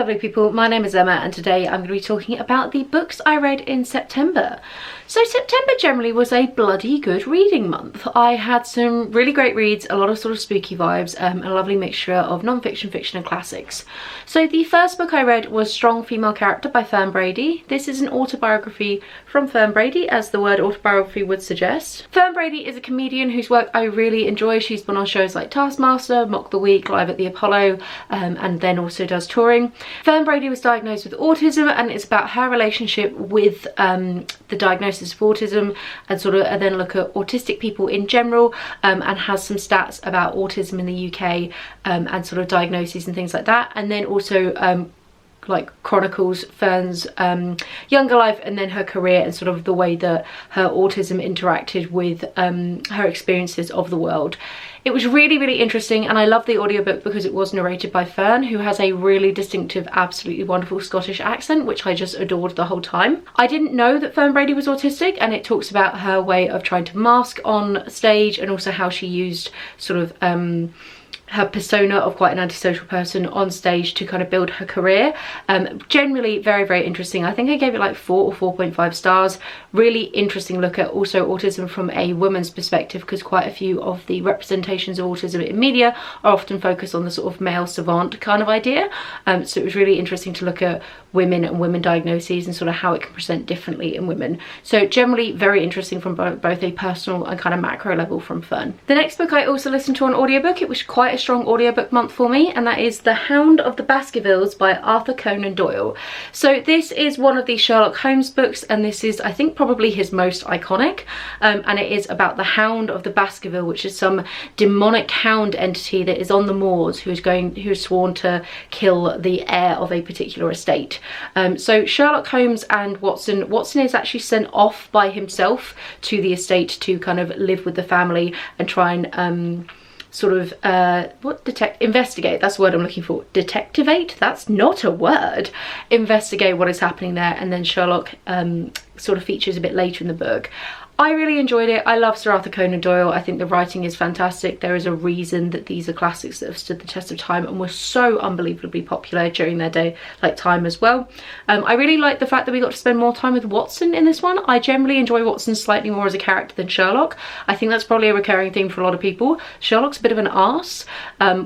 lovely people, my name is Emma and today I'm going to be talking about the books I read in September. So September generally was a bloody good reading month. I had some really great reads, a lot of sort of spooky vibes, a lovely mixture of non-fiction, fiction and classics. So the first book I read was Strong Female Character by Fern Brady. This is an autobiography from Fern Brady, as the word autobiography would suggest. Fern Brady is a comedian whose work I really enjoy. She's been on shows like Taskmaster, Mock the Week, Live at the Apollo, and then also does touring. Fern Brady was diagnosed with autism, and it's about her relationship with the diagnosis of autism, and sort of then look at autistic people in general, and has some stats about autism in the UK, and sort of diagnoses and things like that, and then also like chronicles Fern's younger life and then her career and sort of the way that her autism interacted with her experiences of the world. It was really, really interesting, and I love the audiobook because it was narrated by Fern, who has a really distinctive, absolutely wonderful Scottish accent, which I just adored the whole time. I didn't know that Fern Brady was autistic, and it talks about her way of trying to mask on stage and also how she used sort of her persona of quite an antisocial person on stage to kind of build her career. Generally very, very interesting. I think I gave it like 4 or 4.5 stars. Really interesting look at also autism from a woman's perspective, because quite a few of the representations of autism in media are often focused on the sort of male savant kind of idea. So it was really interesting to look at women and women diagnoses and sort of how it can present differently in women. So generally very interesting from both a personal and kind of macro level from Fern. The next book I also listened to on audiobook. It was quite a strong audiobook month for me, and that is The Hound of the Baskervilles by Arthur Conan Doyle. So this is one of the Sherlock Holmes books, and this is, I think, probably his most iconic, and it is about the Hound of the Baskerville, which is some demonic hound entity that is on the moors who is sworn to kill the heir of a particular estate. So Sherlock Holmes and Watson is actually sent off by himself to the estate to kind of live with the family and try and sort of investigate, that's the word I'm looking for. Detectivate? That's not a word. Investigate what is happening there, and then Sherlock sort of features a bit later in the book. I really enjoyed it. I love Sir Arthur Conan Doyle. I think the writing is fantastic. There is a reason that these are classics that have stood the test of time and were so unbelievably popular during their time as well. I really like the fact that we got to spend more time with Watson in this one. I generally enjoy Watson slightly more as a character than Sherlock. I think that's probably a recurring theme for a lot of people. Sherlock's a bit of an arse,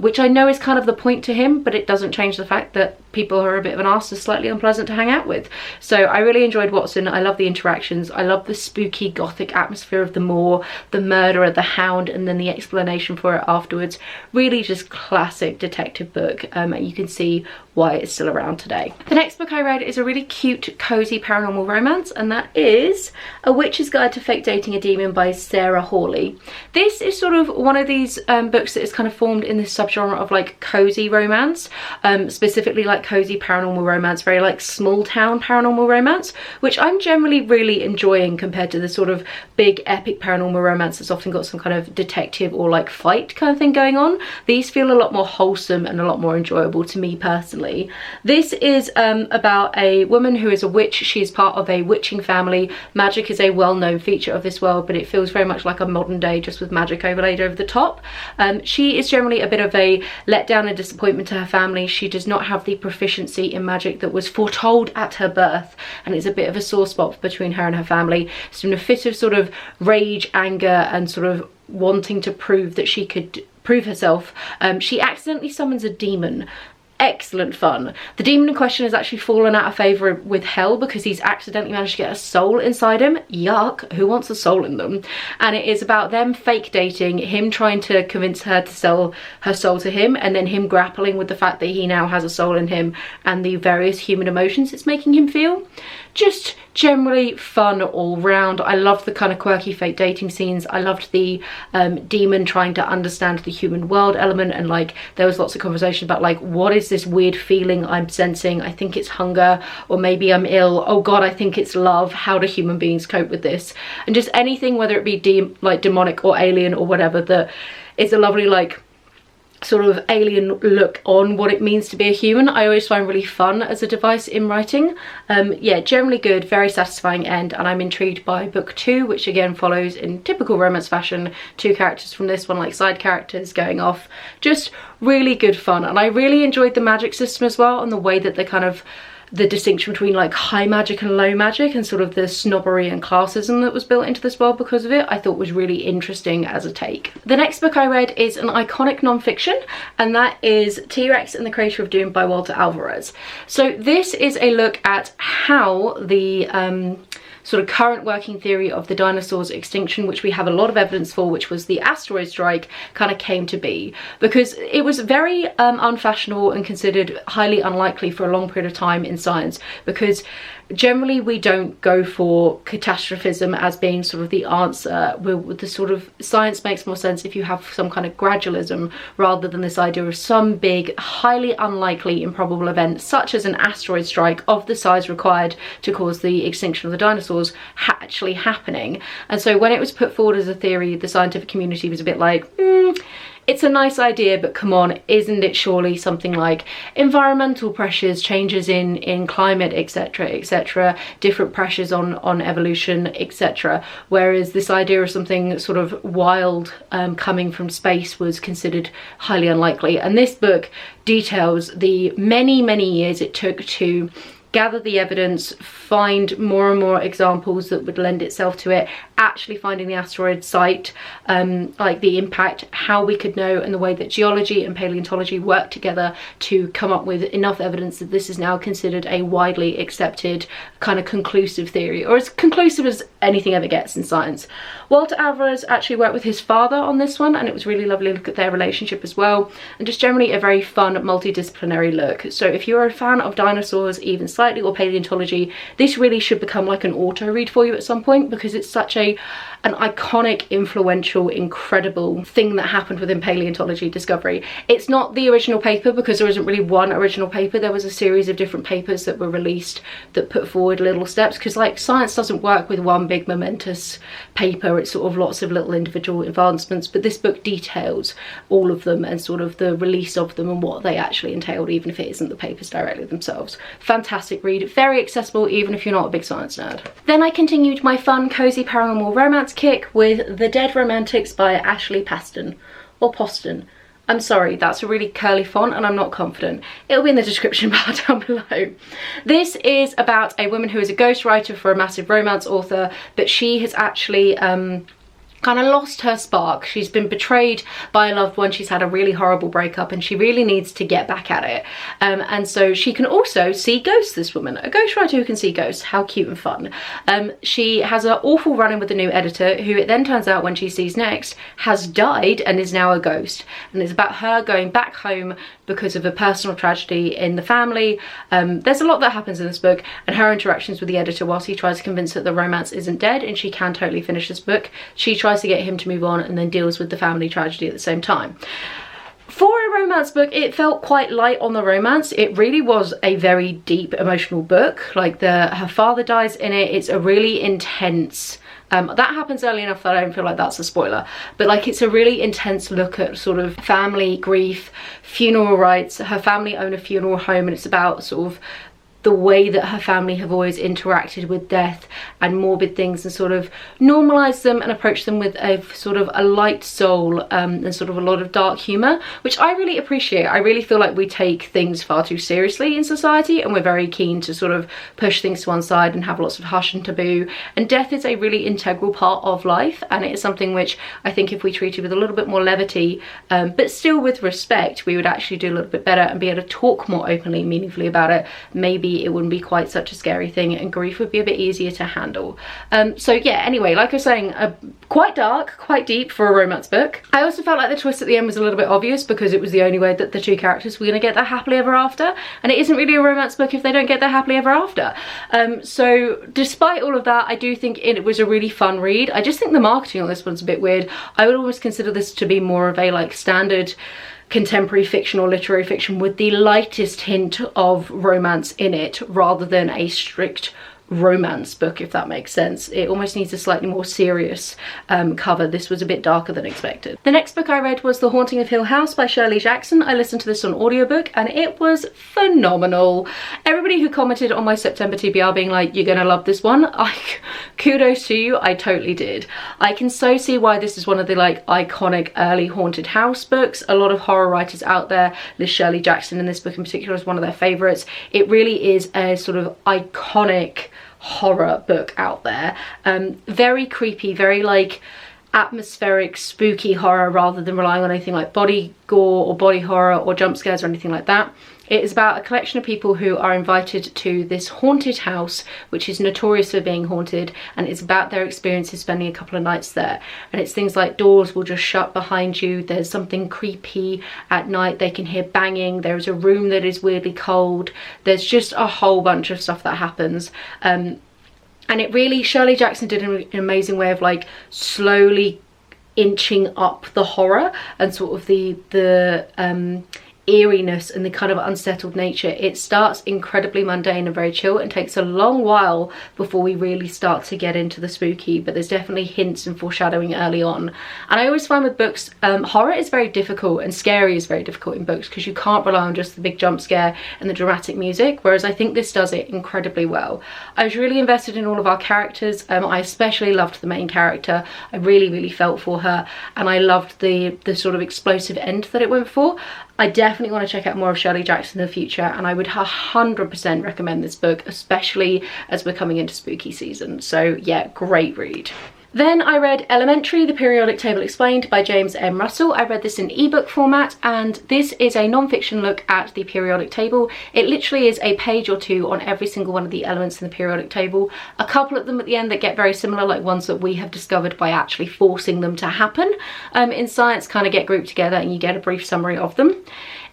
which I know is kind of the point to him, but it doesn't change the fact that people who are a bit of an arse are slightly unpleasant to hang out with. So I really enjoyed Watson. I love the interactions. I love the spooky gothic atmosphere of the moor, the murderer, the hound, and then the explanation for it afterwards. Really just classic detective book. You can see why it's still around today. The next book I read is a really cute, cozy paranormal romance, and that is A Witch's Guide to Fake Dating a Demon by Sarah Hawley. This is sort of one of these books that is kind of formed in this subgenre of like cozy romance, specifically like cozy paranormal romance, very like small town paranormal romance, which I'm generally really enjoying compared to the sort of big epic paranormal romance that's often got some kind of detective or like fight kind of thing going on. These feel a lot more wholesome and a lot more enjoyable to me personally. This is about a woman who is a witch. She is part of a witching family. Magic is a well-known feature of this world, but it feels very much like a modern day, just with magic overlaid over the top. She is generally a bit of a letdown and disappointment to her family. She does not have the proficiency in magic that was foretold at her birth, and it's a bit of a sore spot between her and her family. So in a fit of sort of rage, anger, and sort of wanting to prove that she could prove herself, she accidentally summons a demon. Excellent fun. The demon in question has actually fallen out of favour with Hell because he's accidentally managed to get a soul inside him. Yuck, who wants a soul in them? And it is about them fake dating, him trying to convince her to sell her soul to him, and then him grappling with the fact that he now has a soul in him and the various human emotions it's making him feel. Just generally fun all round. I loved the kind of quirky fake dating scenes. I loved the demon trying to understand the human world element, and like there was lots of conversation about like, what is this weird feeling I'm sensing? I think it's hunger, or maybe I'm ill. Oh god, I think it's love. How do human beings cope with this? And just anything, whether it be like demonic or alien or whatever, that it's a lovely like sort of alien look on what it means to be a human, I always find really fun as a device in writing. Yeah, generally good, very satisfying end, and I'm intrigued by book 2, which again follows in typical romance fashion, 2 characters from this one, like side characters going off. Just really good fun, and I really enjoyed the magic system as well, and the way that they kind of, the distinction between like high magic and low magic, and sort of the snobbery and classism that was built into this world because of it, I thought was really interesting as a take. The next book I read is an iconic non-fiction, and that is T-Rex and the Creator of Doom by Walter Alvarez. So this is a look at how the sort of current working theory of the dinosaurs' extinction, which we have a lot of evidence for, which was the asteroid strike, kind of came to be, because it was very unfashionable and considered highly unlikely for a long period of time in science, because generally we don't go for catastrophism as being sort of the answer. With the sort of science makes more sense if you have some kind of gradualism rather than this idea of some big, highly unlikely, improbable event such as an asteroid strike of the size required to cause the extinction of the dinosaurs actually happening. And so when it was put forward as a theory, the scientific community was a bit like, it's a nice idea, but come on, isn't it surely something like environmental pressures, changes in climate, etc, etc, different pressures on evolution, etc, whereas this idea of something sort of wild coming from space was considered highly unlikely. And this book details the many years it took to gather the evidence, find more and more examples that would lend itself to it, actually finding the asteroid site, like the impact, how we could know, and the way that geology and paleontology work together to come up with enough evidence that this is now considered a widely accepted kind of conclusive theory, or as conclusive as anything ever gets in science. Walter Alvarez actually worked with his father on this one, and it was really lovely to look at their relationship as well, and just generally a very fun multidisciplinary look. So if you're a fan of dinosaurs, even slightly, or paleontology, this really should become like an auto read for you at some point, because it's such an iconic, influential, incredible thing that happened within paleontology discovery. It's not the original paper, because there isn't really one original paper. There was a series of different papers that were released that put forward little steps, because like science doesn't work with one big momentous paper. It's sort of lots of little individual advancements, but this book details all of them and sort of the release of them and what they actually entailed, even if it isn't the papers directly themselves. Fantastic read, very accessible even if you're not a big science nerd. Then I continued my fun, cozy paranormal romance kick with The Dead Romantics by Ashley Paston, or Poston. I'm sorry, that's a really curly font and I'm not confident. It'll be in the description bar down below. This is about a woman who is a ghostwriter for a massive romance author, but she has actually kind of lost her spark. She's been betrayed by a loved one. She's had a really horrible breakup and she really needs to get back at it. And so she can also see ghosts, this woman. A ghostwriter who can see ghosts. How cute and fun. She has an awful run-in with a new editor who it then turns out when she sees next has died and is now a ghost. And it's about her going back home because of a personal tragedy in the family. There's a lot that happens in this book, and her interactions with the editor whilst he tries to convince her that the romance isn't dead and she can totally finish this book. She tries to get him to move on and then deals with the family tragedy at the same time. For a romance book, it felt quite light on the romance. It really was a very deep emotional book. Like her father dies in it. It's a really intense, that happens early enough that I don't feel like that's a spoiler, but like it's a really intense look at sort of family grief, funeral rites. Her family own a funeral home, and it's about sort of the way that her family have always interacted with death and morbid things and sort of normalised them and approached them with a sort of a light soul and sort of a lot of dark humour, which I really appreciate. I really feel like we take things far too seriously in society and we're very keen to sort of push things to one side and have lots of hush and taboo, and death is a really integral part of life, and it is something which I think if we treated with a little bit more levity but still with respect, we would actually do a little bit better and be able to talk more openly and meaningfully about it. Maybe it wouldn't be quite such a scary thing and grief would be a bit easier to handle. So yeah, anyway, like I was saying, quite dark, quite deep for a romance book. I also felt like the twist at the end was a little bit obvious because it was the only way that the two characters were going to get their happily ever after, and it isn't really a romance book if they don't get their happily ever after. So despite all of that, I do think it was a really fun read. I just think the marketing on this one's a bit weird. I would almost consider this to be more of a like standard contemporary fiction or literary fiction with the lightest hint of romance in it rather than a strict romance book, if that makes sense. It almost needs a slightly more serious cover. This was a bit darker than expected. The next book I read was The Haunting of Hill House by Shirley Jackson. I listened to this on audiobook and it was phenomenal. Everybody who commented on my September TBR being like, you're gonna love this one, kudos to you, I totally did. I can so see why this is one of the like iconic early haunted house books. A lot of horror writers out there list Shirley Jackson in this book in particular as one of their favorites. It really is a sort of iconic horror book out there. Very creepy, very like atmospheric, spooky horror rather than relying on anything like body gore or body horror or jump scares or anything like that. It is about a collection of people who are invited to this haunted house, which is notorious for being haunted, and it's about their experiences spending a couple of nights there. And it's things like doors will just shut behind you, there's something creepy at night, they can hear banging, there's a room that is weirdly cold, there's just a whole bunch of stuff that happens. And it really, Shirley Jackson did an amazing way of like slowly inching up the horror and sort of the eeriness and the kind of unsettled nature. It starts incredibly mundane and very chill and takes a long while before we really start to get into the spooky, but there's definitely hints and foreshadowing early on. And I always find with books, horror is very difficult and scary is very difficult in books because you can't rely on just the big jump scare and the dramatic music, whereas I think this does it incredibly well. I was really invested in all of our characters. I especially loved the main character. I really felt for her, and I loved the sort of explosive end that it went for. I definitely want to check out more of Shirley Jackson in the future, and I would 100% recommend this book, especially as we're coming into spooky season. So yeah, great read. Then I read Elementary, The Periodic Table Explained by James M. Russell. I read this in ebook format, and this is a non-fiction look at the periodic table. It literally is a page or two on every single one of the elements in the periodic table. A couple of them at the end that get very similar, like ones that we have discovered by actually forcing them to happen in science, kind of get grouped together and you get a brief summary of them.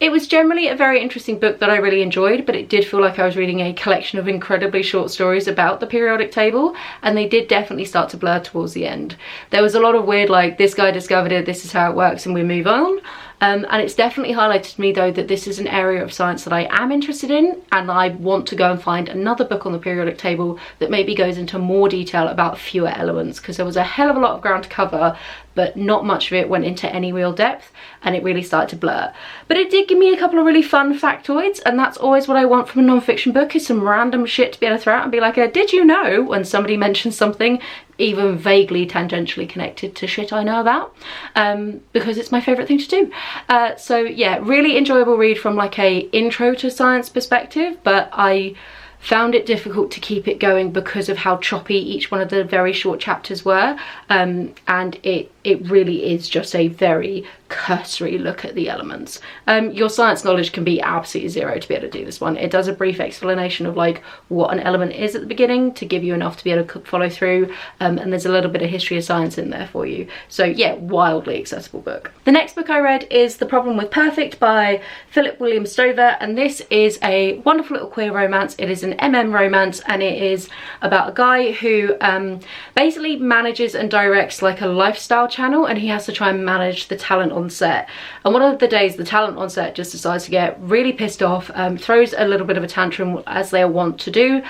It was generally a very interesting book that I really enjoyed, but it did feel like I was reading a collection of incredibly short stories about the periodic table, and they did definitely start to blur towards the end. There was a lot of weird like, this guy discovered it, this is how it works, and we move on. And it's definitely highlighted to me though that this is an area of science that I am interested in, and I want to go and find another book on the periodic table that maybe goes into more detail about fewer elements, because there was a hell of a lot of ground to cover, but not much of it went into any real depth, and it really started to blur. But it did give me a couple of really fun factoids, and that's always what I want from a non-fiction book, is some random shit to be able to throw out and be like, did you know, when somebody mentions something even vaguely tangentially connected to shit I know about, because it's my favourite thing to do. So yeah, really enjoyable read from like a intro to science perspective, but I found it difficult to keep it going because of how choppy each one of the very short chapters were, and it really is just a very cursory look at the elements. Your science knowledge can be absolutely zero to be able to do this one. It does a brief explanation of like what an element is at the beginning to give you enough to be able to follow through, and there's a little bit of history of science in there for you. So yeah, wildly accessible book. The next book I read is The Problem with Perfect by Philip William Stover, and this is a wonderful little queer romance. It is an romance, and it is about a guy who basically manages and directs like a lifestyle channel, and he has to try and manage the talent on set. And one of the days the talent on set just decides to get really pissed off, throws a little bit of a tantrum as they are wont to do,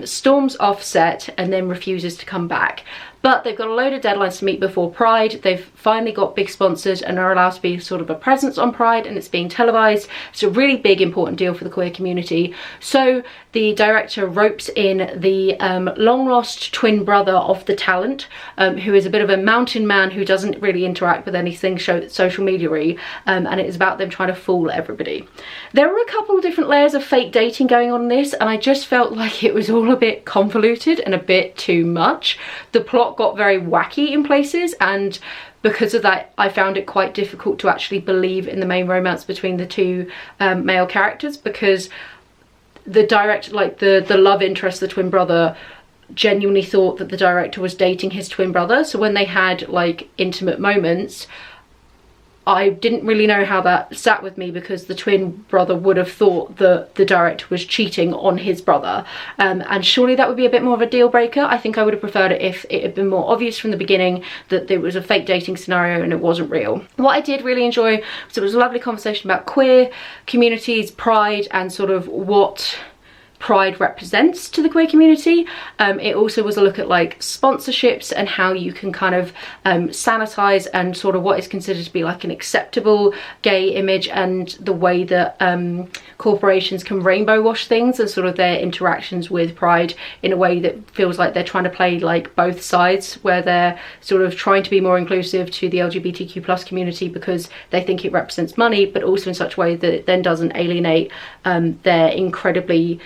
storms off set and then refuses to come back. But they've got a load of deadlines to meet before Pride. They've finally got big sponsors and are allowed to be sort of a presence on Pride, and it's being televised. It's a really big, important deal for the queer community. So the director ropes in the long-lost twin brother of the talent, who is a bit of a mountain man who doesn't really interact with anything social media-y, and it is about them trying to fool everybody. There were a couple of different layers of fake dating going on in this, and I just felt like it was all a bit convoluted and a bit too much. The plot got very wacky in places, and because of that I found it quite difficult to actually believe in the main romance between the two male characters, because the director, like the love interest, the twin brother, genuinely thought that the director was dating his twin brother. So when they had like intimate moments, I didn't really know how that sat with me, because the twin brother would have thought that the director was cheating on his brother, and surely that would be a bit more of a deal breaker. I think I would have preferred it if it had been more obvious from the beginning that there was a fake dating scenario and it wasn't real. What I did really enjoy was it was a lovely conversation about queer communities, pride, and sort of what Pride represents to the queer community. It also was a look at like sponsorships and how you can kind of sanitize and sort of what is considered to be like an acceptable gay image, and the way that corporations can rainbow wash things and sort of their interactions with Pride in a way that feels like they're trying to play like both sides, where they're sort of trying to be more inclusive to the LGBTQ plus community because they think it represents money, but also in such a way that it then doesn't alienate their incredibly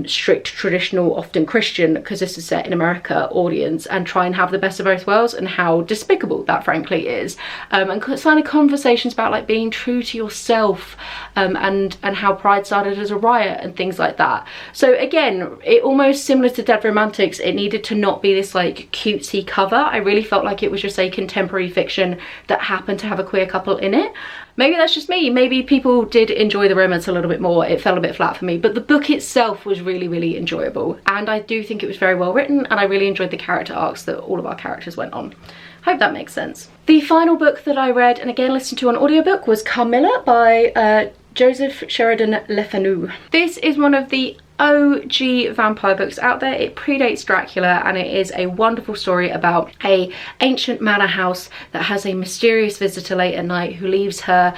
strict, traditional, often Christian, because this is set in America, audience, and try and have the best of both worlds, and how despicable that frankly is. And kind of conversations about like being true to yourself, and how Pride started as a riot and things like that. So again, it almost similar to Dead Romantics, it needed to not be this like cutesy cover. I really felt like it was just a contemporary fiction that happened to have a queer couple in it. Maybe that's just me, maybe people did enjoy the romance a little bit more. It fell a bit flat for me, but the book itself was really, really enjoyable, and I do think it was very well written, and I really enjoyed the character arcs that all of our characters went on. Hope that makes sense. The final book that I read, and again listened to on audiobook, was Carmilla by Joseph Sheridan Le Fanu. This is one of the OG vampire books out there. It predates Dracula, and it is a wonderful story about a ancient manor house that has a mysterious visitor late at night who leaves her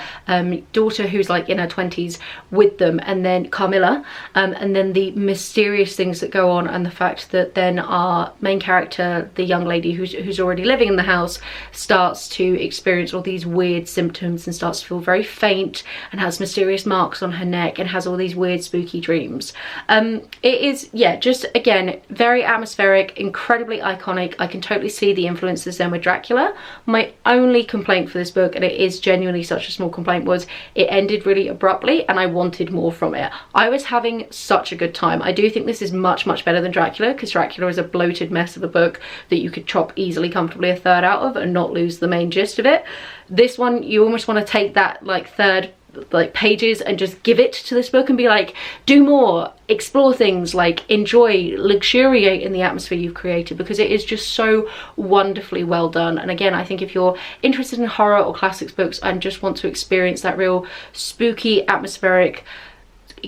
daughter, who's like in her 20s, with them, and then Carmilla, and then the mysterious things that go on, and the fact that then our main character, the young lady who's already living in the house, starts to experience all these weird symptoms and starts to feel very faint and has mysterious marks on her neck and has all these weird spooky dreams. It is, yeah, just again very atmospheric, incredibly iconic. I can totally see the influences then with Dracula. My only complaint for this book, and it is genuinely such a small complaint, was it ended really abruptly and I wanted more from it. I was having such a good time. I do think this is much, much better than Dracula, because Dracula is a bloated mess of a book that you could chop easily, comfortably a third out of and not lose the main gist of it. This one, you almost want to take that like third like pages and just give it to this book and be like, do more, explore things, like enjoy, luxuriate in the atmosphere you've created, because it is just so wonderfully well done. And again, I think if you're interested in horror or classics books and just want to experience that real spooky, atmospheric,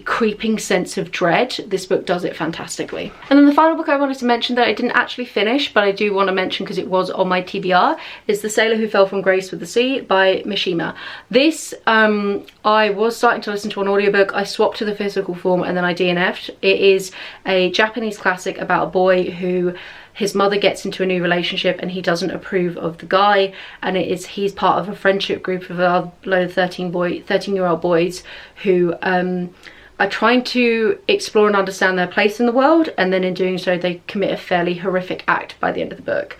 creeping sense of dread, this book does it fantastically. And then the final book I wanted to mention that I didn't actually finish, but I do want to mention because it was on my TBR, is The Sailor Who Fell from Grace with the Sea by Mishima. This I was starting to listen to an audiobook. I swapped to the physical form and then I DNF'd. It is a Japanese classic about a boy who his mother gets into a new relationship and he doesn't approve of the guy, and he's part of a friendship group of a load of 13-year-old boys who are trying to explore and understand their place in the world, and then in doing so they commit a fairly horrific act by the end of the book.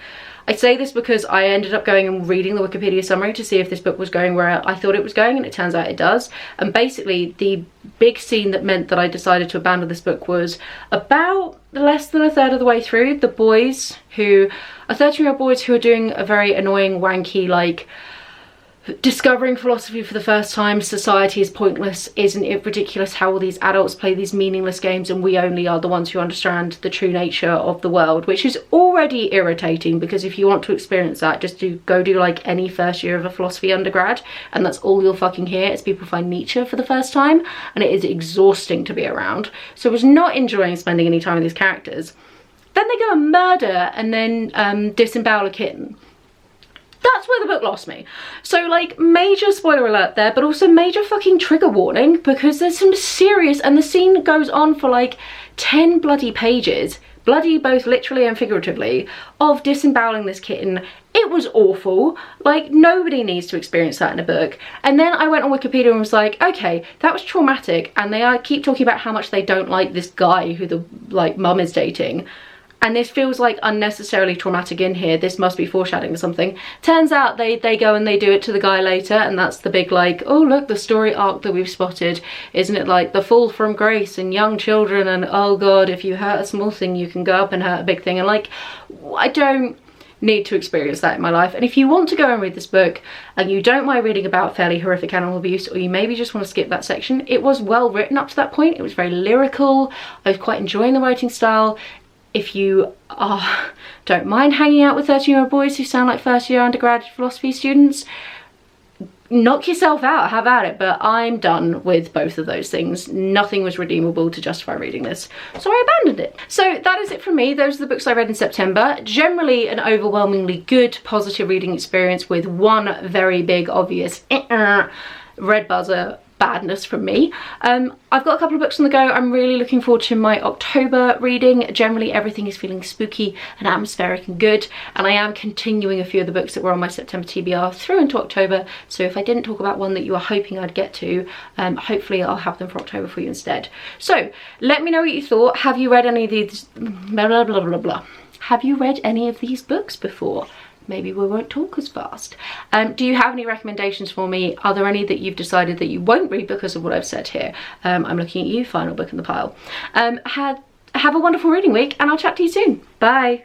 I say this because I ended up going and reading the Wikipedia summary to see if this book was going where I thought it was going, and it turns out it does. And basically the big scene that meant that I decided to abandon this book was about less than a third of the way through. The boys, who are 13-year-old boys who are doing a very annoying, wanky, like, discovering philosophy for the first time, society is pointless, isn't it ridiculous how all these adults play these meaningless games and we only are the ones who understand the true nature of the world, which is already irritating, because if you want to experience that, just go do like any first year of a philosophy undergrad, and that's all you'll fucking hear is people find Nietzsche for the first time, and it is exhausting to be around. So I was not enjoying spending any time with these characters. Then they go and murder and then disembowel a kitten. That's where the book lost me. So like, major spoiler alert there, but also major fucking trigger warning, because there's some serious, and the scene goes on for like 10 bloody pages, bloody both literally and figuratively, of disemboweling this kitten. It was awful. Like, nobody needs to experience that in a book. And then I went on Wikipedia and was like, okay, that was traumatic, and they keep talking about how much they don't like this guy who the like mum is dating. And this feels like unnecessarily traumatic in here. This must be foreshadowing something. Turns out they go and they do it to the guy later, and that's the big like, oh look, the story arc that we've spotted. Isn't it like the fall from grace and young children, and oh god, if you hurt a small thing you can go up and hurt a big thing. And like, I don't need to experience that in my life. And if you want to go and read this book and you don't mind reading about fairly horrific animal abuse, or you maybe just want to skip that section, it was well written up to that point. It was very lyrical. I was quite enjoying the writing style. If you don't mind hanging out with 13-year-old boys who sound like first-year undergrad philosophy students, knock yourself out, have at it, but I'm done with both of those things. Nothing was redeemable to justify reading this, so I abandoned it. So that is it from me. Those are the books I read in September. Generally an overwhelmingly good, positive reading experience with one very big, obvious red buzzer badness from me. I've got a couple of books on the go. I'm really looking forward to my October reading. Generally everything is feeling spooky and atmospheric and good, and I am continuing a few of the books that were on my September TBR through into October, so if I didn't talk about one that you were hoping I'd get to, hopefully I'll have them for October for you instead. So let me know what you thought. Have you read any of these blah blah blah blah blah? Have you read any of these books before? Maybe we won't talk as fast. Do you have any recommendations for me? Are there any that you've decided that you won't read because of what I've said here? I'm looking at you, final book in the pile. Have a wonderful reading week, and I'll chat to you soon. Bye.